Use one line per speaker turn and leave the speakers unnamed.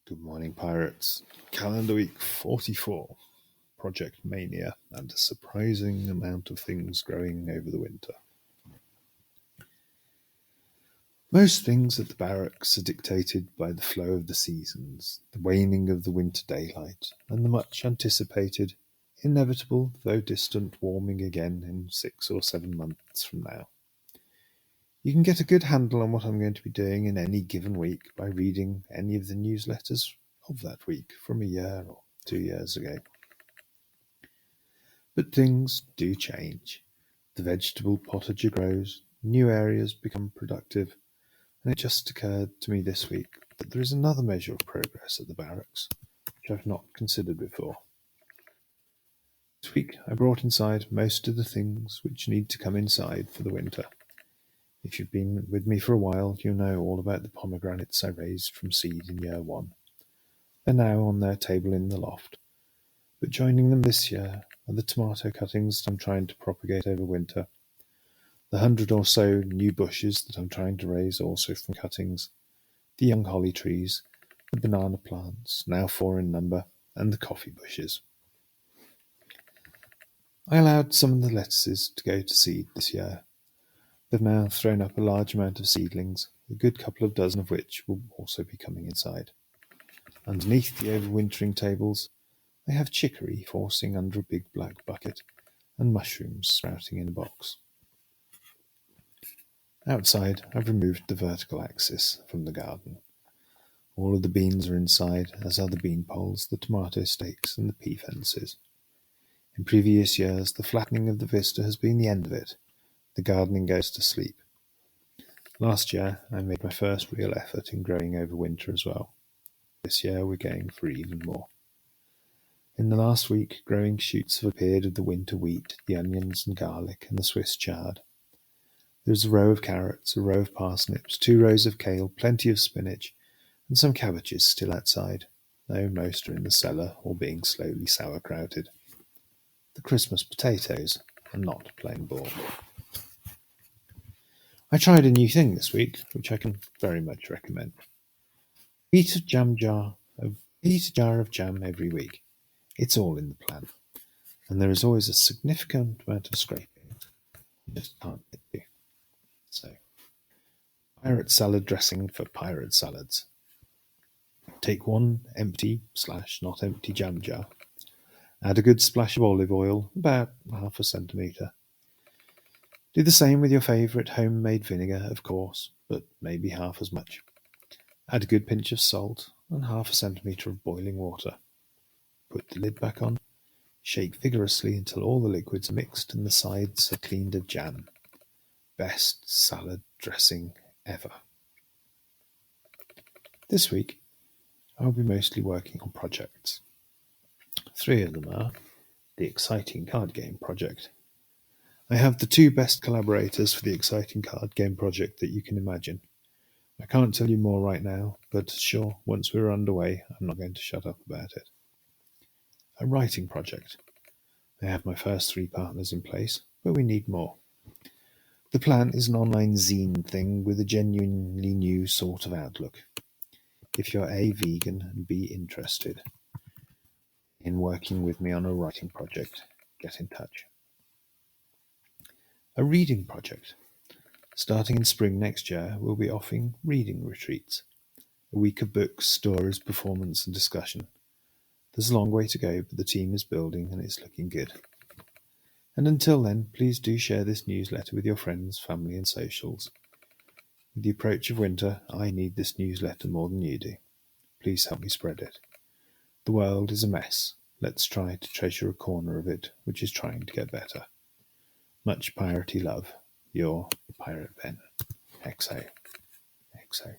Good morning, pirates. Calendar week 44, Project Mania, and a surprising amount of things growing over the winter. Most things at the barracks are dictated by the flow of the seasons, the waning of the winter daylight, and the much anticipated, inevitable though distant warming again in 6 or 7 months from now. You can get a good handle on what I'm going to be doing in any given week by reading any of the newsletters of that week from a year or 2 years ago. But things do change. The vegetable potager grows, new areas become productive, and it just occurred to me this week that there is another measure of progress at the barracks, which I've not considered before. This week I brought inside most of the things which need to come inside for the winter. If you've been with me for a while, you know all about the pomegranates I raised from seed in year 1. They're now on their table in the loft, but joining them this year are the tomato cuttings that I'm trying to propagate over winter, the 100 or so new bushes that I'm trying to raise also from cuttings, the young holly trees, the banana plants, now 4 in number, and the coffee bushes. I allowed some of the lettuces to go to seed this year. They've now thrown up a large amount of seedlings, a good couple of dozen of which will also be coming inside. Underneath the overwintering tables, I have chicory forcing under a big black bucket, and mushrooms sprouting in a box. Outside, I've removed the vertical axis from the garden. All of the beans are inside, as are the bean poles, the tomato stakes, and the pea fences. In previous years, the flattening of the vista has been the end of it. The gardening goes to sleep. Last year, I made my first real effort in growing over winter as well. This year, we're going for even more. In the last week, growing shoots have appeared of the winter wheat, the onions and garlic, and the Swiss chard. There's a row of carrots, a row of parsnips, 2 rows of kale, plenty of spinach, and some cabbages still outside, though most are in the cellar or being slowly sauerkrauted. The Christmas potatoes are not plain ball. I tried a new thing this week, which I can very much recommend. Heat a jar of jam every week. It's all in the plan, and there is always a significant amount of scraping. You just can't get to. So, pirate salad dressing for pirate salads. Take 1 empty/not empty jam jar. Add a good splash of olive oil, about 1/2 centimetre. Do the same with your favourite homemade vinegar, of course, but maybe half as much. Add a good pinch of salt and 1/2 centimetre of boiling water. Put the lid back on. Shake vigorously until all the liquids are mixed and the sides are cleaned of jam. Best salad dressing ever. This week, I'll be mostly working on projects. 3 of them are the exciting card game project. I have the 2 best collaborators for the exciting card game project that you can imagine. I can't tell you more right now, but sure, once we're underway, I'm not going to shut up about it. A writing project. I have my first 3 partners in place, but we need more. The plan is an online zine thing with a genuinely new sort of outlook. If you're A, vegan, and B, interested in working with me on a writing project, get in touch. A reading project. Starting in spring next year, we'll be offering reading retreats. A week of books, stories, performance, and discussion. There's a long way to go, but the team is building and it's looking good. And until then, please do share this newsletter with your friends, family, and socials. With the approach of winter, I need this newsletter more than you do. Please help me spread it. The world is a mess. Let's try to treasure a corner of it which is trying to get better. Much piratey love. Your Pirate Ben. XO. XO.